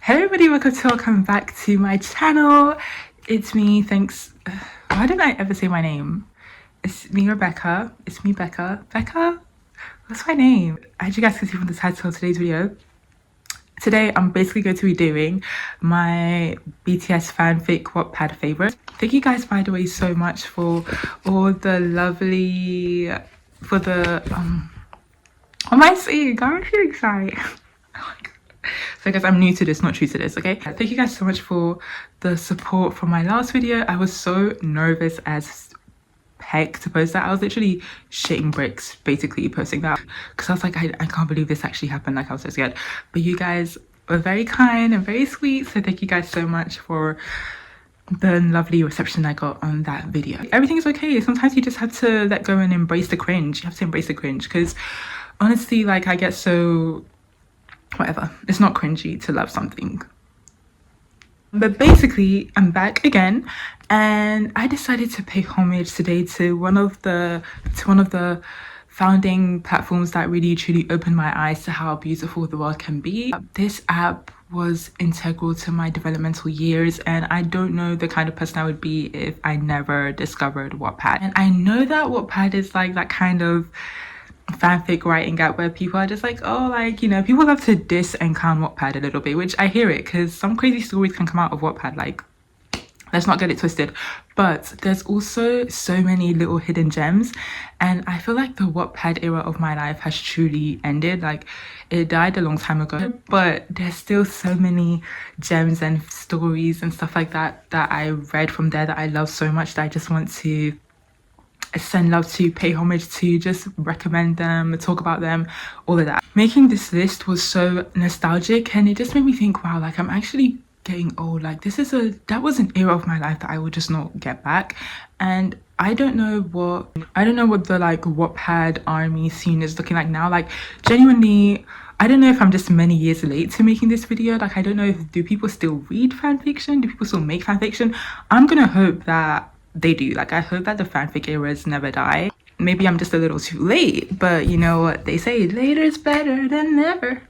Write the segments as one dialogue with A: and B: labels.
A: Hey everybody, welcome back to my channel. It's me, thanks. Why don't I ever say my name? It's me, Rebecca. It's me, Becca. Becca? What's my name? As you guys can see from the title of today's video, today I'm basically going to be doing my BTS fanfic WATTPAD favorite. Thank you guys, by the way, so much for all the lovely, for the, what am I saying? I'm really excited. Oh my God. So guys, I'm new to this, not true to this, okay? Thank you guys so much for the support from my last video. I was so nervous as heck to post that. I was literally shitting bricks basically posting that because I was like, I can't believe this actually happened. Like, I was so scared. But you guys were very kind and very sweet, so thank you guys so much for the lovely reception I got on that video. Everything's okay. Sometimes you just have to let go and embrace the cringe. You have to embrace the cringe because honestly, like, I get so whatever, it's not cringy to love something. But basically, I'm back again, and I decided to pay homage today to one of the founding platforms that really truly opened my eyes to how beautiful the world can be. This app was integral to my developmental years, and I don't know the kind of person I would be if I never discovered Wattpad. And I know that Wattpad is like that kind of fanfic writing app where people are just like, oh, like, you know, people love to diss and clown Wattpad a little bit, which I hear it because some crazy stories can come out of Wattpad, like, let's not get it twisted. But there's also so many little hidden gems, and I feel like the Wattpad era of my life has truly ended. Like, it died a long time ago, but there's still so many gems and stories and stuff like that that I read from there that I love so much that I just want to send love to, pay homage to, just recommend them, talk about them, all of that. Making this list was so nostalgic, and it just made me think, wow, like, I'm actually getting old. Like, that was an era of my life that I would just not get back. And I don't know what the like Wattpad army scene is looking like now. Like, genuinely, I don't know if I'm just many years late to making this video. Like, I don't know if, do people still read fanfiction? Do people still make fanfiction? I'm gonna hope that they do. Like, I hope that the fanfic eras never die. Maybe I'm just a little too late, but you know what they say, later is better than never,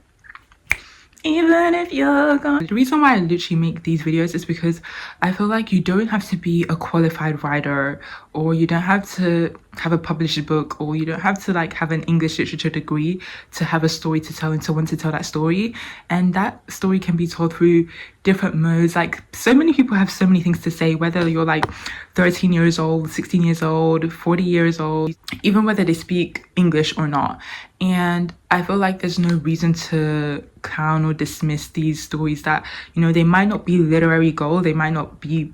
A: even if you're gone. The reason why I literally make these videos is because I feel like you don't have to be a qualified writer, or you don't have to have a published book, or you don't have to like have an English literature degree to have a story to tell and to want to tell that story. And that story can be told through different modes. Like, so many people have so many things to say, whether you're like 13 years old, 16 years old, 40 years old, even whether they speak English or not. And I feel like there's no reason to clown or dismiss these stories that, you know, they might not be literary gold, they might not be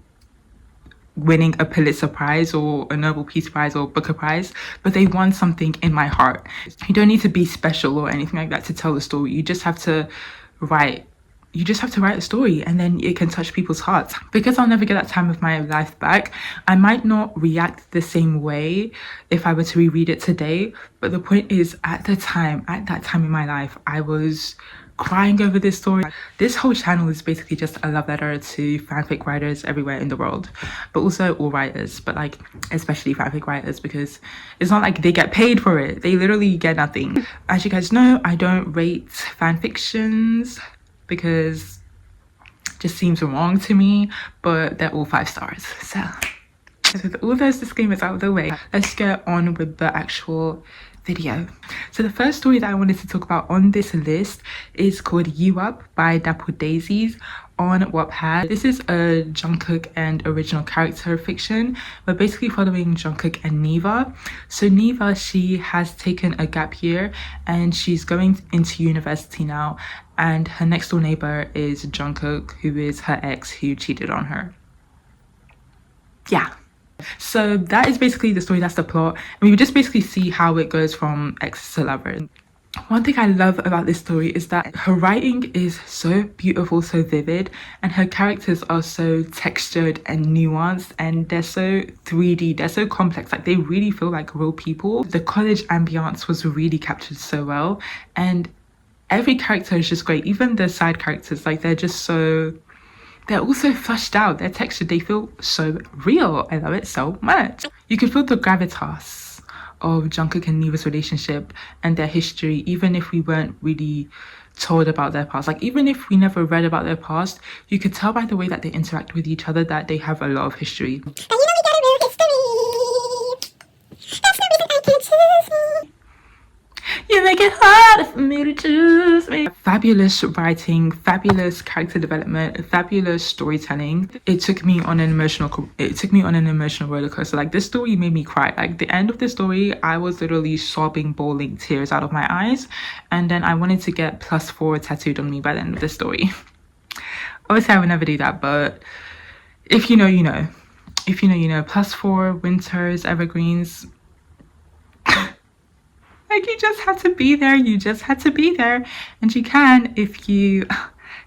A: winning a Pulitzer Prize or a Nobel Peace Prize or Booker Prize, but they won something in my heart. You don't need to be special or anything like that to tell the story. You just have to write. You just have to write a story, and then it can touch people's hearts. Because I'll never get that time of my life back, I might not react the same way if I were to reread it today. But the point is, at that time in my life, I was crying over this story. This whole channel is basically just a love letter to fanfic writers everywhere in the world, but also all writers, but like especially fanfic writers, because it's not like they get paid for it. They literally get nothing. As you guys know, I don't rate fanfictions because it just seems wrong to me, but they're all 5 stars. So with all those disclaimers out of the way, let's get on with the actual video. So the first story that I wanted to talk about on this list is called You Up by Dappled Daisies on Wattpad. This is a Jungkook and original character fiction. We're basically following Jungkook and Neva. So Neva, she has taken a gap year and she's going into university now, and her next door neighbor is Jungkook, who is her ex who cheated on her. Yeah. So that is basically the story, that's the plot, and we just basically see how it goes from ex to lover. One thing I love about this story is that her writing is so beautiful, so vivid, and her characters are so textured and nuanced, and they're so 3D, they're so complex, like they really feel like real people. The college ambiance was really captured so well, and every character is just great. Even the side characters, like they're also fleshed out, they're textured, they feel so real. I love it so much. You can feel the gravitas of Jungkook and Neva's relationship and their history, even if we weren't really told about their past. Like, even if we never read about their past, you could tell by the way that they interact with each other that they have a lot of history. But you know we got a real history. That's the reason I can't choose me. You make it hard for me to choose me. Fabulous writing, fabulous character development, fabulous storytelling. It took me on an emotional roller coaster. Like, this story made me cry. Like, the end of the story, I was literally sobbing, bawling tears out of my eyes, and then I wanted to get +4 tattooed on me by the end of the story. Obviously I would never do that, but if you know, you know. If you know, you know. +4, winters, evergreens. Like, you just had to be there. You just had to be there. And you can if you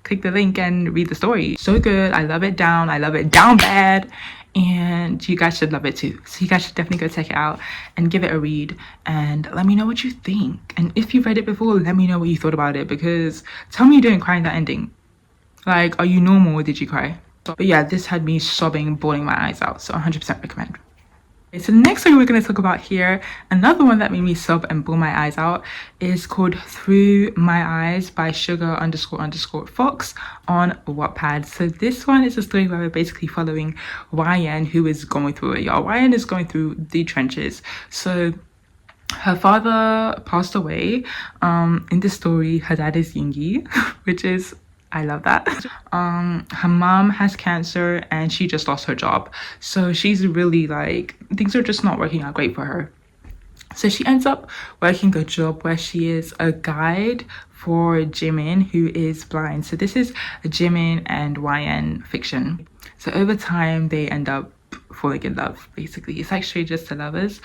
A: click the link and read the story. So good. I love it down. I love it down bad. And you guys should love it too. So you guys should definitely go check it out and give it a read. And let me know what you think. And if you've read it before, let me know what you thought about it. Because tell me you didn't cry in that ending. Like, are you normal or did you cry? But yeah, this had me sobbing, bawling my eyes out. So 100% recommend. Okay, so the next story we're going to talk about here, another one that made me sob and bawl my eyes out, is called Through My Eyes by sugar__fox on Wattpad. So this one is a story where we're basically following YN, who is going through it, y'all. YN is going through the trenches. So her father passed away. In this story, her dad is Yoongi, which is, I love that. Her mom has cancer and she just lost her job. So she's really like, things are just not working out great for her. So she ends up working a job where she is a guide for Jimin, who is blind. So this is a Jimin and YN fiction. So over time, they end up falling in love, basically. It's like strangers to lovers.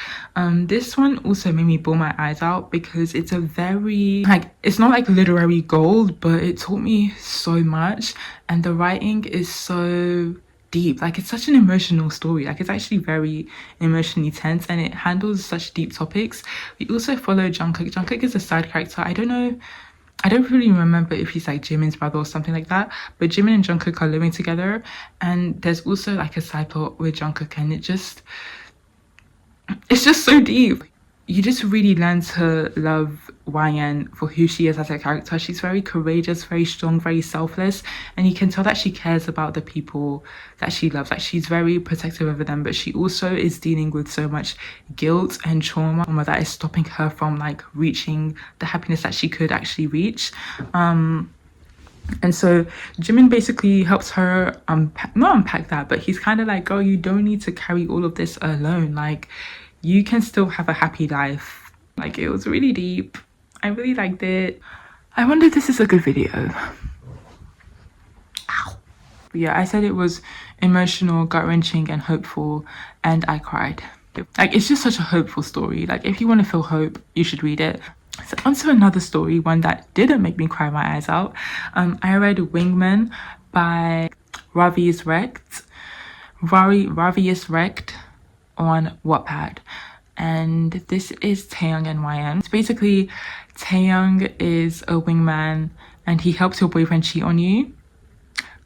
A: This one also made me bawl my eyes out because it's a very, like, it's not like literary gold, but it taught me so much, and the writing is so deep. Like, it's such an emotional story. Like, it's actually very emotionally tense, and it handles such deep topics. We also follow Jungkook. Jungkook is a side character. I don't really remember if he's like Jimin's brother or something like that, but Jimin and Jungkook are living together, and there's also like a side plot with Jungkook, and it's just so deep. You just really learn to love YN for who she is as a character. She's very courageous, very strong, very selfless, and you can tell that she cares about the people that she loves. Like, she's very protective over them, but she also is dealing with so much guilt and trauma that is stopping her from like reaching the happiness that she could actually reach. And so Jimin basically helps her not unpack that, but he's kind of like, girl, you don't need to carry all of this alone. Like, you can still have a happy life. Like, it was really deep. I really liked it. I wonder if this is a good video. Ow. But yeah, I said it was emotional, gut-wrenching, and hopeful, and I cried. Like, it's just such a hopeful story. Like, if you want to feel hope, you should read it. So onto another story, one that didn't make me cry my eyes out. I read Wingman by Ravi is Wrecked on Wattpad, and this is Taeyong and YN. It's basically, Taeyong is a wingman and he helps your boyfriend cheat on you.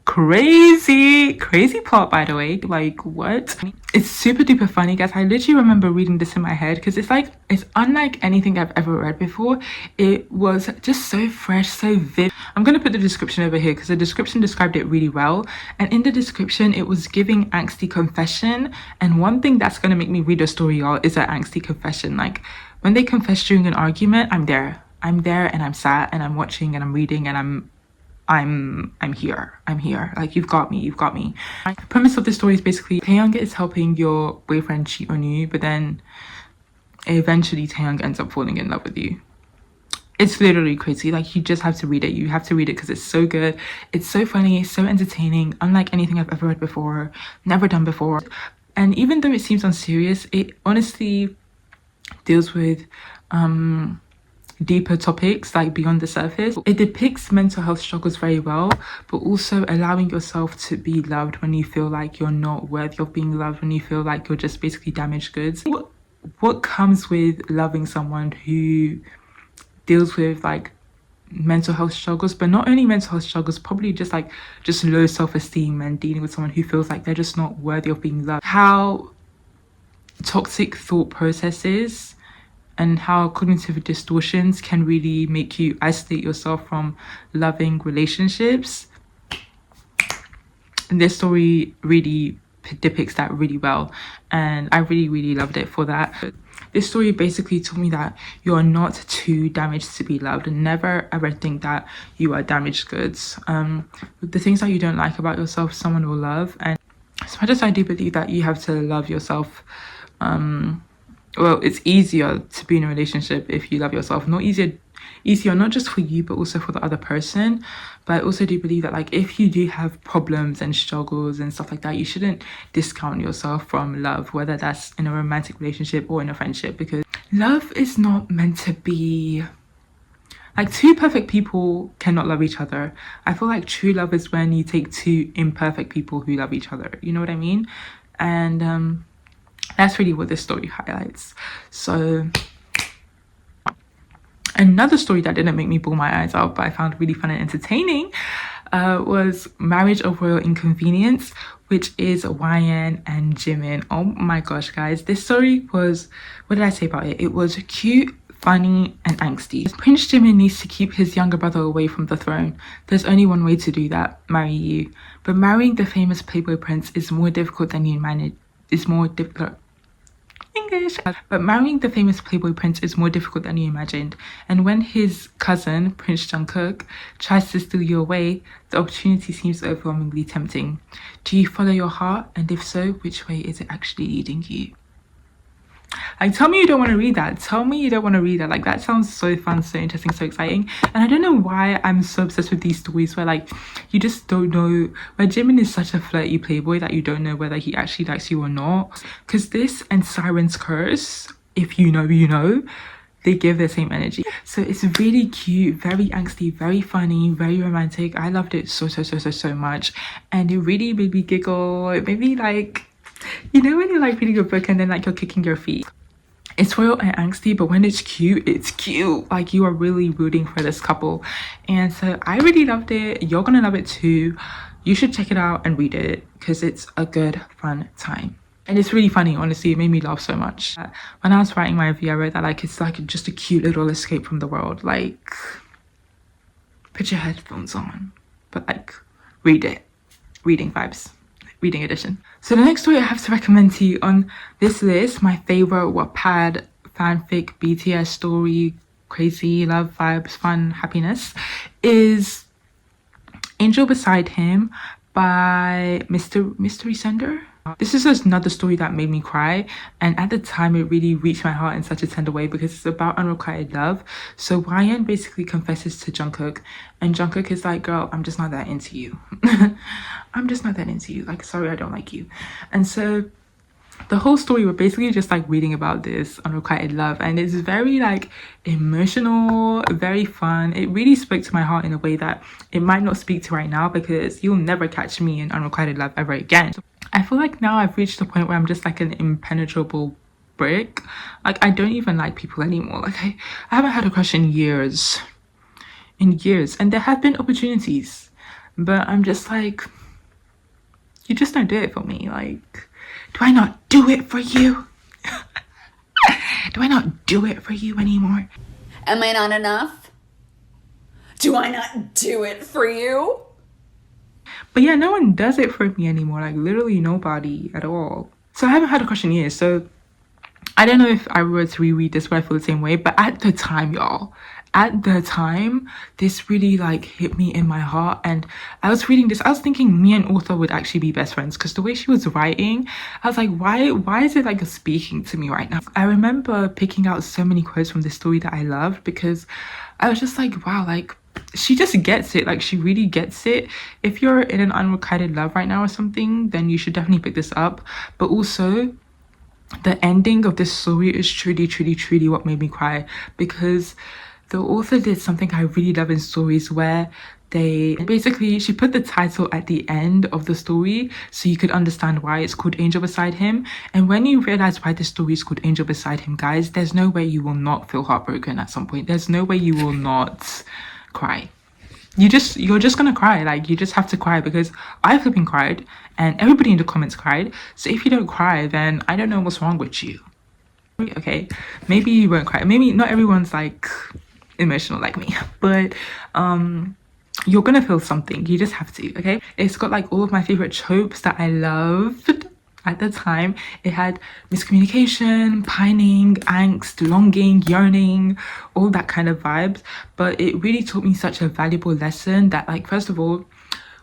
A: Crazy plot, by the way. Like, what? It's super duper funny, guys. I literally remember reading this in my head because it's like, it's unlike anything I've ever read before. It was just so fresh, so vivid. I'm gonna put the description over here because the description described it really well, and in the description it was giving angsty confession. And one thing that's gonna make me read the story, y'all, is an angsty confession. Like, when they confess during an argument, I'm there and I'm sat and I'm watching and I'm reading and I'm here. Like, you've got me. The premise of the story is basically Taeyong is helping your boyfriend cheat on you, but then eventually Taeyong ends up falling in love with you. It's literally crazy. Like, you just have to read it. You have to read it because it's so good. It's so funny, it's so entertaining, unlike anything I've ever read before, never done before. And even though it seems unserious, it honestly deals with deeper topics, like beyond the surface. It depicts mental health struggles very well, but also allowing yourself to be loved when you feel like you're not worthy of being loved, when you feel like you're just basically damaged goods. What comes with loving someone who deals with like mental health struggles, but not only mental health struggles, probably just low self-esteem, and dealing with someone who feels like they're just not worthy of being loved. How toxic thought processes and how cognitive distortions can really make you isolate yourself from loving relationships. And this story really depicts that really well, and I really loved it for that. This story basically told me that you are not too damaged to be loved, and never ever think that you are damaged goods. The things that you don't like about yourself, someone will love. And as much as I do believe that you have to love yourself, well, it's easier to be in a relationship if you love yourself. Not easier not just for you, but also for the other person. But I also do believe that, like, if you do have problems and struggles and stuff like that, you shouldn't discount yourself from love, whether that's in a romantic relationship or in a friendship, because love is not meant to be like, two perfect people cannot love each other. I feel like true love is when you take two imperfect people who love each other, you know what I mean? And that's really what this story highlights. So another story that didn't make me bawl my eyes out, but I found really fun and entertaining, was Marriage of Royal Inconvenience, which is YN and Jimin. Oh my gosh, guys, this story was, what did I say about it? It was cute, funny, and angsty. Prince Jimin needs to keep his younger brother away from the throne. There's only one way to do that: marry you. But marrying the famous Playboy prince is more difficult than you manage. But marrying the famous Playboy prince is more difficult than you imagined. And when his cousin, Prince Jungkook, tries to steal you away, the opportunity seems overwhelmingly tempting. Do you follow your heart? And if so, which way is it actually leading you? Like, tell me you don't want to read that. Tell me you don't want to read that. Like, that sounds so fun, so interesting, so exciting. And I don't know why I'm so obsessed with these stories where, like, you just don't know, where Jimin is such a flirty playboy that you don't know whether he actually likes you or not. Because this and Siren's Curse, if you know, you know, they give the same energy. So it's really cute, very angsty, very funny, very romantic. I loved it so much. And it really made me giggle. It made me, like, you know when you're like reading a book and then like you're kicking your feet? It's royal and angsty, but when it's cute, it's cute. Like, you are really rooting for this couple. And so I really loved it. You're gonna love it too. You should check it out and read it, because it's a good, fun time. And it's really funny, honestly. It made me laugh so much. When I was writing my review, I wrote that, like, it's like just a cute little escape from the world. Like, put your headphones on, but like, read it. Reading vibes. Reading edition. So the next story I have to recommend to you on this list, my favorite WATTPAD fanfic BTS story, crazy love vibes, fun, happiness, is Angel Beside Him by Mystery Sender. This is just another story that made me cry, and at the time it really reached my heart in such a tender way because it's about unrequited love. So YN basically confesses to Jungkook, and Jungkook is like, girl, I'm just not that into you. I'm just not that into you. Like, sorry, I don't like you. And so the whole story, we're basically just like reading about this unrequited love, and it's very like emotional, very fun. It really spoke to my heart in a way that it might not speak to right now, because you'll never catch me in unrequited love ever again. I feel like now I've reached a point where I'm just like an impenetrable brick. Like, I don't even like people anymore. Like, I haven't had a crush in years, and there have been opportunities, but I'm just like, you just don't do it for me. Like, do I not do it for you? Do I not do it for you anymore?
B: Am I not enough? Do I not do it for you?
A: But yeah, no one does it for me anymore. Like, literally nobody at all. So I haven't had a crush in years. So I don't know if I were to reread this, would I feel the same way? But at the time, y'all, at the time, this really like hit me in my heart. And I was reading this, I was thinking me and author would actually be best friends, because the way she was writing, I was like, why is it like speaking to me right now? I remember picking out so many quotes from this story that I loved, because I was just like, wow, like, she just gets it. Like, she really gets it. If you're in an unrequited love right now or something, then you should definitely pick this up. But also, the ending of this story is truly what made me cry, because the author did something I really love in stories, where she put the title at the end of the story so you could understand why it's called Angel Beside Him. And when you realize why the story is called Angel Beside Him, guys, there's no way you will not feel heartbroken at some point. There's no way you will not cry. You're just gonna cry. Like, you just have to cry, because I flipping cried and everybody in the comments cried. So if you don't cry, then I don't know what's wrong with you. Okay, maybe you won't cry, maybe not everyone's like emotional like me, but you're gonna feel something, you just have to. Okay, it's got like all of my favorite tropes that I loved at the time. It had miscommunication, pining, angst, longing, yearning, all that kind of vibes, but it really taught me such a valuable lesson that, like, first of all,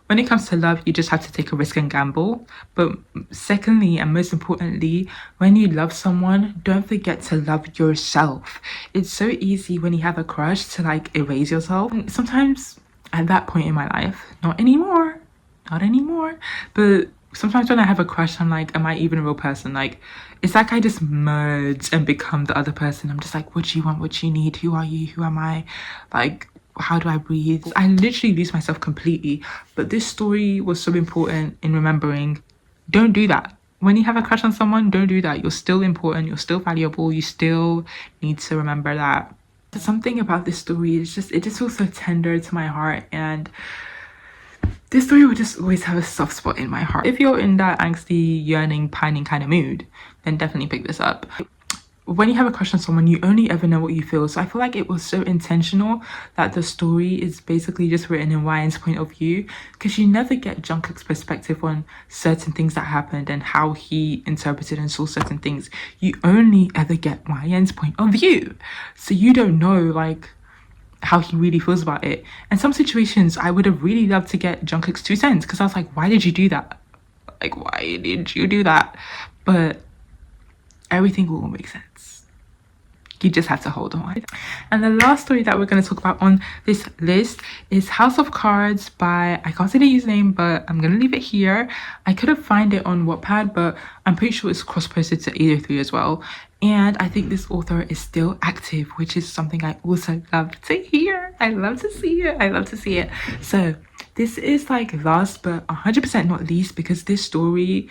A: when it comes to love, you just have to take a risk and gamble. But secondly, and most importantly, when you love someone, don't forget to love yourself. It's so easy when you have a crush to like erase yourself. And sometimes at that point in my life, not anymore, not anymore, but sometimes when I have a crush, I'm like, am I even a real person? Like, it's like I just merge and become the other person. I'm just like, what do you want? What do you need? Who are you? Who am I? Like, how do I breathe? I literally lose myself completely. But this story was so important in remembering, don't do that. When you have a crush on someone, don't do that. You're still important, you're still valuable, you still need to remember that. Something about this story is just, it just feels so tender to my heart, and this story will just always have a soft spot in my heart. If you're in that angsty, yearning, pining kind of mood, then definitely pick this up. When you have a crush on someone, you only ever know what you feel. So I feel like it was so intentional that the story is basically just written in Ryan's point of view, because you never get Jungkook's perspective on certain things that happened and how he interpreted and saw certain things. You only ever get Ryan's point of view. So you don't know like how he really feels about it. And some situations I would have really loved to get Jungkook's 2 cents, because I was like, why did you do that? Like, why did you do that? But everything will make sense. You just have to hold on. And the last story that we're going to talk about on this list is House of Cards by, I can't say the username, but I'm going to leave it here. I couldn't find it on Wattpad, but I'm pretty sure it's cross-posted to 803 as well. And I think this author is still active, which is something I also love to hear. I love to see it. I love to see it. So this is like last but 100% not least, because this story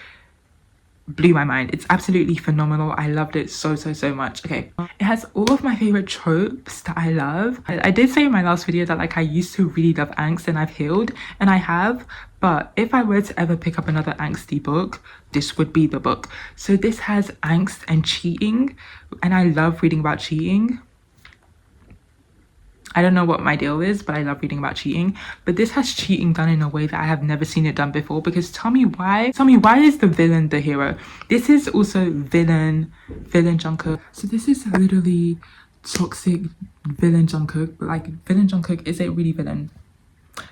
A: blew my mind. It's absolutely phenomenal. I loved it so much. Okay, it has all of my favorite tropes that I love. I did say in my last video that like I used to really love angst, and I've healed, and I have, but if I were to ever pick up another angsty book, this would be the book. So this has angst and cheating, and I love reading about cheating. I don't know what my deal is, but I love reading about cheating. But this has cheating done in a way that I have never seen it done before, because tell me why is the villain the hero? This is also villain Jungkook. So this is literally toxic villain Jungkook, but like villain Jungkook isn't really villain,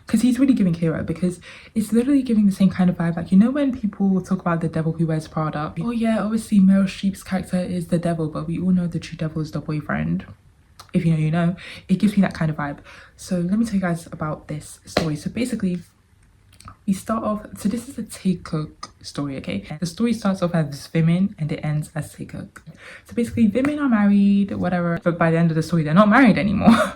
A: because he's really giving hero, because it's literally giving the same kind of vibe. Like, you know when people talk about the devil who wears Prada? Oh yeah, obviously Meryl Streep's character is the devil, but we all know the true devil is the boyfriend. If you know, you know. It gives me that kind of vibe. So let me tell you guys about this story. So basically, we start off, so this is a Taekook story, okay? The story starts off as Vimin and it ends as Taekook. So basically, Vimin are married, whatever, but by the end of the story, they're not married anymore.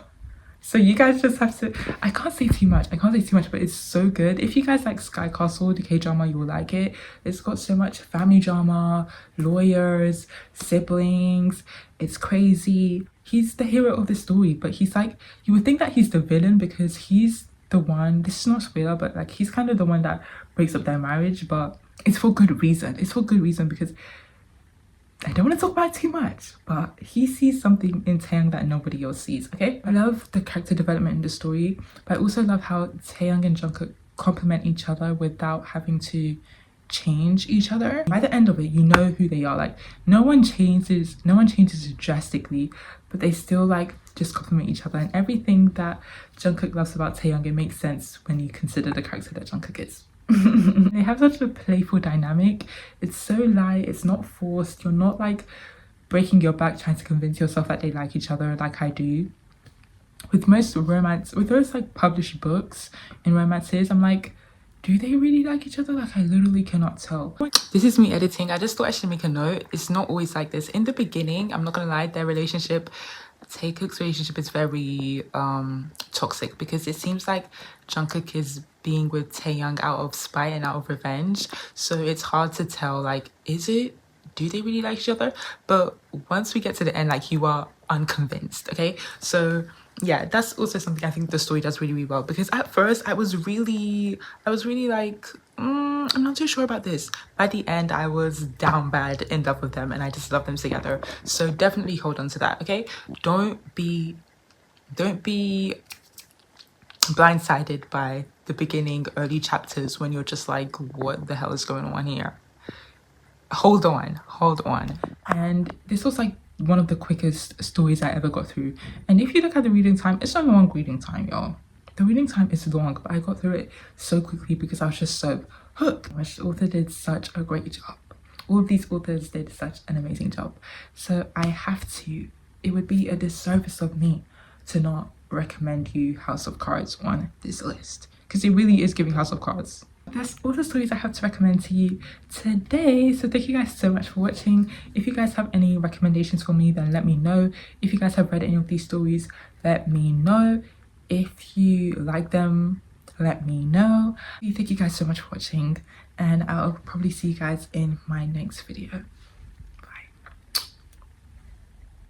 A: So you guys just have to, I can't say too much, but it's so good. If you guys like Sky Castle, the K-drama, you will like it. It's got so much family drama, lawyers, siblings, it's crazy. He's the hero of the story, but he's like, you would think that he's the villain because he's the one, this is not a spoiler, but like he's kind of the one that breaks up their marriage, but it's for good reason. It's for good reason, because I don't want to talk about it too much, but he sees something in Taeyang that nobody else sees, okay? I love the character development in the story, but I also love how Taeyang and Jungkook complement each other without having to change each other. By the end of it, you know who they are. Like, no one changes drastically, but they still like just complement each other, and everything that Jungkook loves about Taeyang, it makes sense when you consider the character that Jungkook is. They have such a playful dynamic. It's so light, it's not forced. You're not like breaking your back trying to convince yourself that they like each other like I do. With most romance, with those like published books and romances, I'm like, do they really like each other? Like, I literally cannot tell. This is me editing. I just thought I should make a note. It's not always like this. In the beginning, I'm not gonna lie, their relationship, Taekook's relationship is very toxic, because it seems like Jungkook is being with Taeyang out of spite and out of revenge. So it's hard to tell, like, do they really like each other? But once we get to the end, like, you are unconvinced, okay? So yeah, that's also something I think the story does really well, because at first I was really like, I'm not too sure about this. By the end, I was down bad in love with them and I just love them together. So definitely hold on to that, okay? Don't be blindsided by the beginning early chapters when you're just like, what the hell is going on here? Hold on. And this was like one of the quickest stories I ever got through. And if you look at the reading time, it's not a long reading time, y'all. The reading time is long, but I got through it so quickly because I was just so hooked. The author did such a great job. All of these authors did such an amazing job. So it would be a disservice of me to not recommend you House of Cards on this list, because it really is giving House of Cards. That's all the stories I have to recommend to you today. So thank you guys so much for watching. If you guys have any recommendations for me, then let me know. If you guys have read any of these stories, let me know. If you like them, let me know. Thank you guys so much for watching, and I'll probably see you guys in my next video.